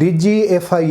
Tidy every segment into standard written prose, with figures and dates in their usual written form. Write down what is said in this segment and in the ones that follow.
DGFI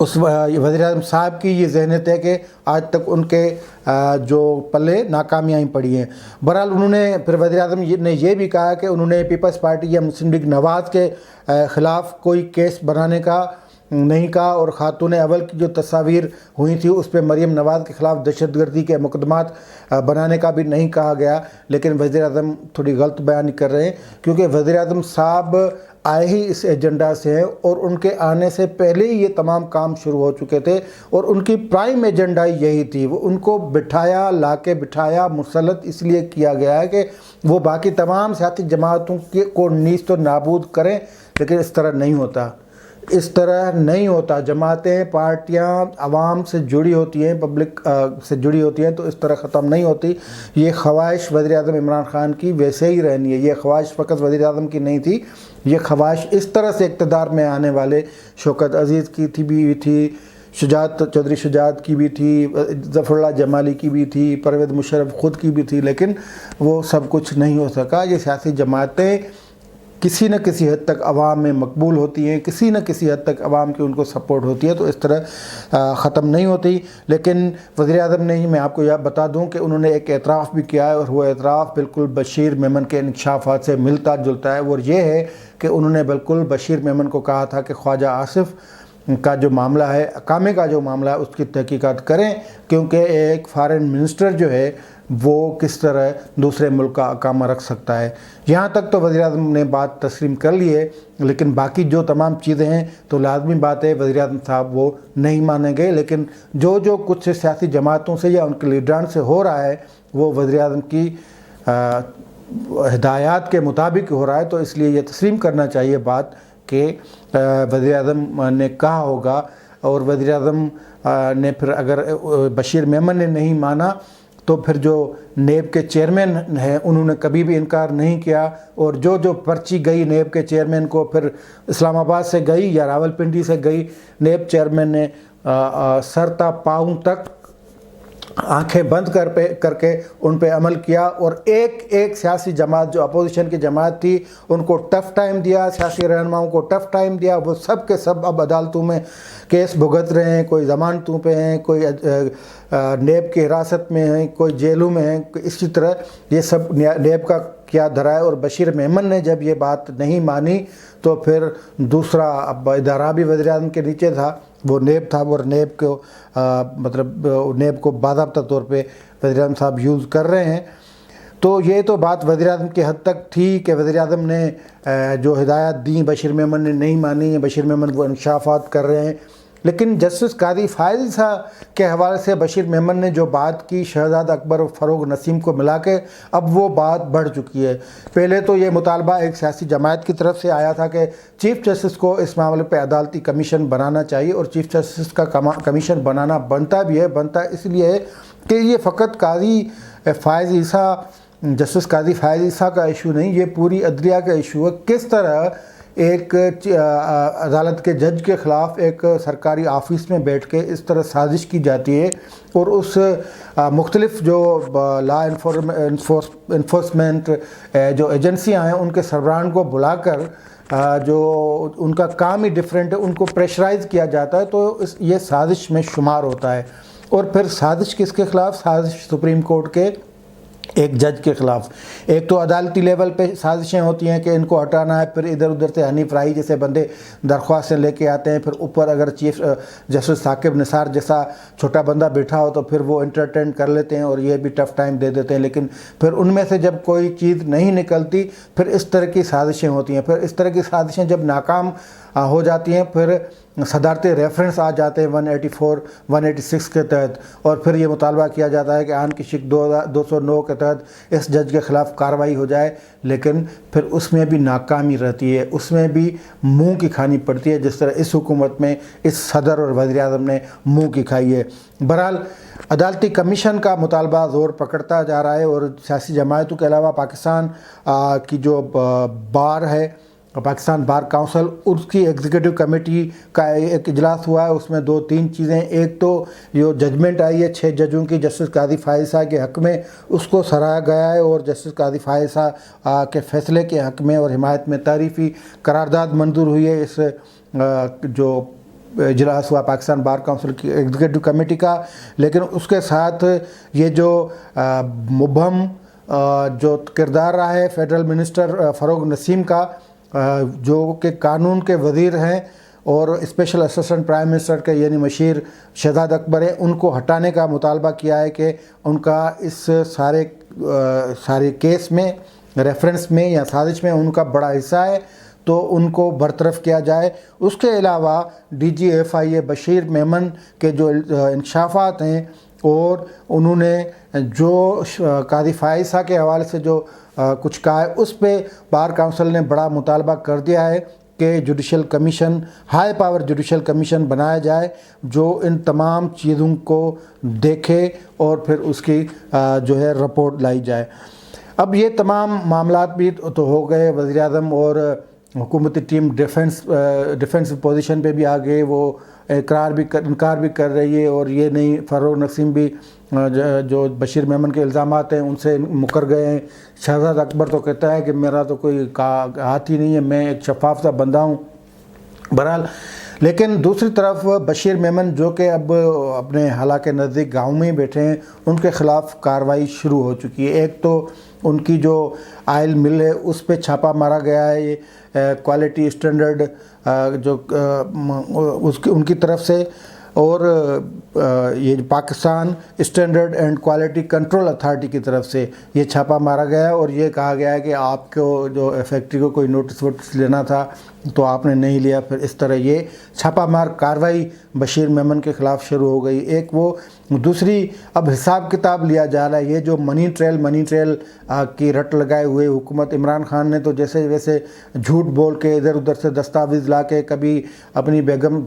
اس وزیر اعظم صاحب کی یہ ذہنیت ہے کہ آج تک ان کے جو پلے ناکامیاں پڑی ہیں۔ بہرحال انہوں نے پھر وزیر اعظم نے یہ بھی کہا کہ انہوں نے پیپلز پارٹی یا مسلم لیگ نواز کے خلاف کوئی کیس بنانے کا نہیں کہا، اور خاتون اول کی جو تصاویر ہوئی تھی اس پہ مریم نواز کے خلاف دہشت گردی کے مقدمات بنانے کا بھی نہیں کہا گیا۔ لیکن وزیر اعظم تھوڑی غلط بیانی کر رہے ہیں، کیونکہ وزیر اعظم صاحب آئے ہی اس ایجنڈا سے ہیں، اور ان کے آنے سے پہلے ہی یہ تمام کام شروع ہو چکے تھے، اور ان کی پرائم ایجنڈا یہی تھی۔ وہ ان کو بٹھایا مسلط اس لیے کیا گیا ہے کہ وہ باقی تمام سیاسی جماعتوں کو نیست و نابود کریں، لیکن اس طرح نہیں ہوتا۔ جماعتیں، پارٹیاں عوام سے جڑی ہوتی ہیں، پبلک سے جڑی ہوتی ہیں، تو اس طرح ختم نہیں ہوتی۔ یہ خواہش وزیر اعظم عمران خان کی ویسے ہی رہنی ہے۔ یہ خواہش فقط وزیر اعظم کی نہیں تھی، یہ خواہش اس طرح سے اقتدار میں آنے والے شوکت عزیز کی بھی تھی، چودھری شجاعت کی بھی تھی، ظفر اللہ جمالی کی بھی تھی، پرویز مشرف خود کی بھی تھی، لیکن وہ سب کچھ نہیں ہو سکا۔ یہ سیاسی جماعتیں کسی نہ کسی حد تک عوام میں مقبول ہوتی ہیں، کسی نہ کسی حد تک عوام کی ان کو سپورٹ ہوتی ہے، تو اس طرح ختم نہیں ہوتی۔ لیکن وزیر اعظم نے ہی، میں آپ کو یہ بتا دوں کہ انہوں نے ایک اعتراف بھی کیا ہے، اور وہ اعتراف بالکل بشیر میمن کے انکشافات سے ملتا جلتا ہے، اور یہ ہے کہ انہوں نے بالکل بشیر میمن کو کہا تھا کہ خواجہ آصف کا جو معاملہ ہے، اقامے کا جو معاملہ ہے، اس کی تحقیقات کریں، کیونکہ ایک فارن منسٹر جو ہے وہ کس طرح دوسرے ملک کا اقامہ رکھ سکتا ہے۔ یہاں تک تو وزیر اعظم نے بات تسلیم کر لی ہے، لیکن باقی جو تمام چیزیں ہیں تو لازمی بات ہے وزیر اعظم صاحب وہ نہیں مانیں گے۔ لیکن جو کچھ سیاسی جماعتوں سے یا ان کے لیڈران سے ہو رہا ہے وہ وزیر اعظم کی ہدایات کے مطابق ہو رہا ہے، تو اس لیے یہ تسلیم کرنا چاہیے بات کہ وزیر اعظم نے کہا ہوگا، اور وزیر اعظم نے پھر اگر بشیر میمن نے نہیں مانا تو پھر جو نیب کے چیئرمین ہیں انہوں نے کبھی بھی انکار نہیں کیا، اور جو پرچی گئی نیب کے چیئرمین کو، پھر اسلام آباد سے گئی یا راولپنڈی سے گئی، نیب چیئرمین نے سر تا پاؤں تک آنکھیں بند کر کے ان پہ عمل کیا، اور ایک سیاسی جماعت جو اپوزیشن کی جماعت تھی ان کو ٹف ٹائم دیا، سیاسی رہنماؤں کو ٹف ٹائم دیا۔ وہ سب کے سب اب عدالتوں میں کیس بھگت رہے ہیں، کوئی ضمانتوں پہ ہیں، کوئی نیب کی حراست میں ہیں، کوئی جیلوں میں ہیں۔ اسی طرح یہ سب نیب کا کیا دھرا ہے، اور بشیر میمن نے جب یہ بات نہیں مانی تو پھر دوسرا اب ادارہ بھی وزیر اعظم کے نیچے تھا، وہ نیب تھا، اور نیب کو باضابطہ طور پہ وزیر اعظم صاحب یوز کر رہے ہیں۔ تو یہ تو بات وزیر اعظم کی حد تک تھی کہ وزیر اعظم نے جو ہدایات دیں بشیر میمن نے نہیں مانی، بشیر میمن وہ انکشافات کر رہے ہیں۔ لیکن جسٹس قاضی فائز عیسیٰ کے حوالے سے بشیر میمن نے جو بات کی شہزاد اکبر و فروغ نسیم کو ملا کے، اب وہ بات بڑھ چکی ہے۔ پہلے تو یہ مطالبہ ایک سیاسی جماعت کی طرف سے آیا تھا کہ چیف جسٹس کو اس معاملے پہ عدالتی کمیشن بنانا چاہیے، اور چیف جسٹس کا کمیشن بنانا بنتا اس لیے ہے کہ یہ فقط قاضی فائز عیسیٰ، جسٹس قاضی فائز عیسیٰ کا ایشو نہیں، یہ پوری عدلیہ کا ایشو ہے۔ کس طرح ایک عدالت کے جج کے خلاف ایک سرکاری آفس میں بیٹھ کے اس طرح سازش کی جاتی ہے، اور اس مختلف جو لا انفورسمنٹ جو ایجنسیاں ہیں ان کے سربراہان کو بلا کر جو ان کا کام ہی ڈیفرنٹ ہے ان کو پریشرائز کیا جاتا ہے، تو یہ سازش میں شمار ہوتا ہے۔ اور پھر سازش کس کے خلاف؟ سازش سپریم کورٹ کے ایک جج کے خلاف۔ ایک تو عدالتی لیول پہ سازشیں ہوتی ہیں کہ ان کو ہٹانا ہے، پھر ادھر ادھر سے حنیف رائی جیسے بندے درخواستیں لے کے آتے ہیں، پھر اوپر اگر چیف جسٹس ثاقب نثار جیسا چھوٹا بندہ بیٹھا ہو تو پھر وہ انٹرٹین کر لیتے ہیں اور یہ بھی ٹف ٹائم دے دیتے ہیں، لیکن پھر ان میں سے جب کوئی چیز نہیں نکلتی پھر اس طرح کی سازشیں ہوتی ہیں۔ پھر اس طرح کی سازشیں جب ناکام ہو جاتی ہیں پھر صدارتی ریفرنس آ جاتے ہیں 184 186 کے تحت، اور پھر یہ مطالبہ کیا جاتا ہے کہ آن کی شک 209 کے تحت اس جج کے خلاف کارروائی ہو جائے، لیکن پھر اس میں بھی ناکامی رہتی ہے، اس میں بھی منہ کی کھانی پڑتی ہے، جس طرح اس حکومت میں اس صدر اور وزیر اعظم نے منہ کی کھائی ہے۔ بہرحال عدالتی کمیشن کا مطالبہ زور پکڑتا جا رہا ہے، اور سیاسی جماعتوں کے علاوہ پاکستان کی جو بار ہے، پاکستان بار کونسل، اس کی ایگزیکٹو کمیٹی کا ایک اجلاس ہوا ہے، اس میں 2-3 چیزیں، ایک تو جو ججمنٹ آئی ہے 6 ججوں کی جسٹس قاضی فائز عیسیٰ کے حق میں، اس کو سراہا گیا ہے، اور جسٹس قاضی فائز عیسیٰ کے فیصلے کے حق میں اور حمایت میں تعریفی قرارداد منظور ہوئی ہے۔ اس جو اجلاس ہوا پاکستان بار کونسل کی ایگزیکٹو کمیٹی کا، لیکن اس کے ساتھ یہ جو مبہم جو کردار رہا ہے فیڈرل منسٹر فروغ نسیم کا، جو کہ قانون کے وزیر ہیں اور اسپیشل اسسٹنٹ پرائم منسٹر کے یعنی مشیر شہزاد اکبر ہیں، ان کو ہٹانے کا مطالبہ کیا ہے کہ ان کا اس سارے کیس میں ریفرنس میں یا سازش میں ان کا بڑا حصہ ہے، تو ان کو برطرف کیا جائے۔ اس کے علاوہ ڈی جی ایف آئی اے بشیر میمن کے جو انکشافات ہیں اور انہوں نے جو قاضی فائزہ کے حوالے سے جو کچھ کہا ہے، اس پہ بار کونسل نے بڑا مطالبہ کر دیا ہے کہ judicial commission, high power judicial commission بنایا جائے جو ان تمام چیزوں کو دیکھے اور پھر اس کی جو ہے رپورٹ لائی جائے۔ اب یہ تمام معاملات بھی تو ہو گئے، وزیر اعظم اور حکومتی ٹیم ڈیفنس پوزیشن پہ بھی آ گئے، وہ انکار بھی کر رہی ہے، اور یہ نہیں فروغ نسیم بھی جو بشیر میمن کے الزامات ہیں ان سے مکر گئے ہیں۔ شہزاد اکبر تو کہتا ہے کہ میرا تو کوئی ہاتھ ہی نہیں ہے، میں ایک شفاف سا بندہ ہوں۔ بہرحال لیکن دوسری طرف بشیر میمن جو کہ اب اپنے حلقہ کے نزدیک گاؤں میں ہی بیٹھے ہیں، ان کے خلاف کارروائی شروع ہو چکی ہے۔ ایک تو ان کی جو آئل مل ہے اس پہ چھاپا مارا گیا ہے، کوالٹی اسٹینڈرڈ جو ان کی طرف سے، اور یہ Pakistan standard and quality control authority کی طرف سے یہ چھاپا مارا گیا ہے، اور یہ کہا گیا ہے کہ آپ کو جو فیکٹری کو کوئی نوٹس ووٹس لینا تھا تو آپ نے نہیں لیا۔ پھر اس طرح یہ چھاپا مار کارروائی بشیر میمن کے خلاف شروع ہو گئی۔ ایک وہ دوسری اب حساب کتاب لیا جا رہا ہے، یہ جو منی ٹریل کی رٹ لگائے ہوئے حکومت عمران خان نے تو جیسے ویسے جھوٹ بول کے ادھر ادھر سے دستاویز لا کے، کبھی اپنی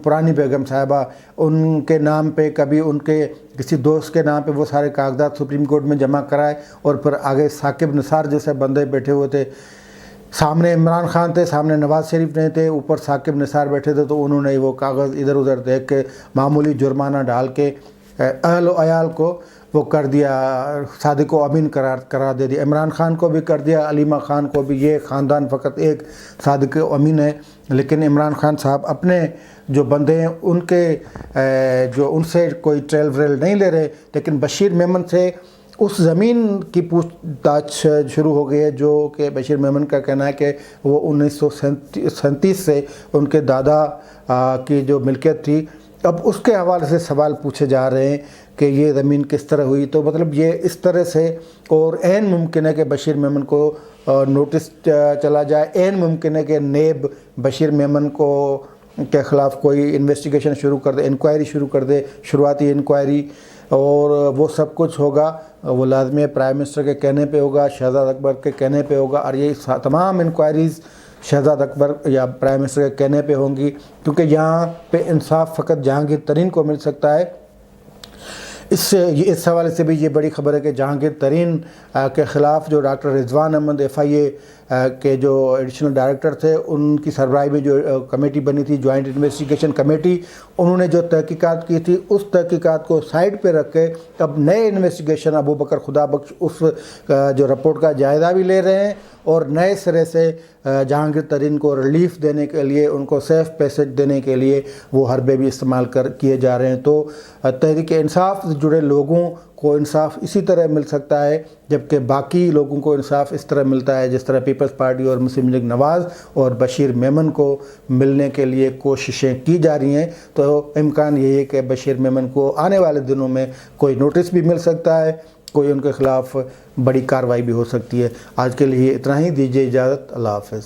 پرانی بیگم صاحبہ ان کے نام پہ، کبھی ان کے کسی دوست کے نام پہ وہ سارے کاغذات سپریم کورٹ میں جمع کرائے، اور پھر آگے ثاقب نثار جیسے بندے بیٹھے ہوئے تھے، سامنے عمران خان تھے، سامنے نواز شریف نہیں تھے، اوپر ثاقب نثار بیٹھے تھے، تو انہوں نے وہ کاغذ ادھر ادھر دیکھ کے معمولی جرمانہ ڈال کے اہل و عیال کو وہ کر دیا، صادق و امین قرار دے دیا۔ عمران خان کو بھی کر دیا، علیمہ خان کو بھی۔ یہ خاندان فقط ایک صادق و امین ہے، لیکن عمران خان صاحب اپنے جو بندے ہیں ان کے جو ان سے کوئی ٹریل وریل نہیں لے رہے، لیکن بشیر میمن سے اس زمین کی پوچھ تاچھ شروع ہو گئی ہے جو کہ بشیر میمن کا کہنا ہے کہ وہ 1937 سے ان کے دادا کی جو ملکیت تھی، اب اس کے حوالے سے سوال پوچھے جا رہے ہیں کہ یہ زمین کس طرح ہوئی۔ تو مطلب یہ اس طرح سے، اور عین ممکن ہے کہ بشیر میمن کو نوٹس چلا جائے، عین ممکن ہے کہ نیب بشیر میمن کے خلاف کوئی انویسٹیگیشن شروع کر دے، انکوائری شروع کر دے، شروعاتی انکوائری، اور وہ سب کچھ ہوگا وہ لازمی پرائم منسٹر کے کہنے پہ ہوگا، شہزاد اکبر کے کہنے پہ ہوگا، اور یہ تمام انکوائریز شہزاد اکبر یا پرائم منسٹر کے کہنے پہ ہوں گی، کیونکہ یہاں پہ انصاف فقط جہانگیر ترین کو مل سکتا ہے۔ اس حوالے سے بھی یہ بڑی خبر ہے کہ جہانگیر ترین کے خلاف جو ڈاکٹر رضوان احمد ایف آئی اے کے جو ایڈیشنل ڈائریکٹر تھے، ان کی سربراہی میں جو کمیٹی بنی تھی، جوائنٹ انویسٹیگیشن کمیٹی، انہوں نے جو تحقیقات کی تھی اس تحقیقات کو سائڈ پہ رکھ کے اب نئے انویسٹیگیشن ابو بکر خدا بخش اس جو رپورٹ کا جائزہ بھی لے رہے ہیں، اور نئے سرے سے جہانگیر ترین کو ریلیف دینے کے لیے، ان کو سیف پیسج دینے کے لیے وہ حربے بھی استعمال کیے جا رہے ہیں۔ تو تحریک انصاف سے جڑے لوگوں کو انصاف اسی طرح مل سکتا ہے، جبکہ باقی لوگوں کو انصاف اس طرح ملتا ہے جس طرح پیپلز پارٹی اور مسلم لیگ نواز اور بشیر میمن کو ملنے کے لیے کوششیں کی جا رہی ہیں۔ تو امکان یہی ہے کہ بشیر میمن کو آنے والے دنوں میں کوئی نوٹس بھی مل سکتا ہے، کوئی ان کے خلاف بڑی کارروائی بھی ہو سکتی ہے۔ آج کے لیے اتنا ہی، دیجیے اجازت، اللہ حافظ۔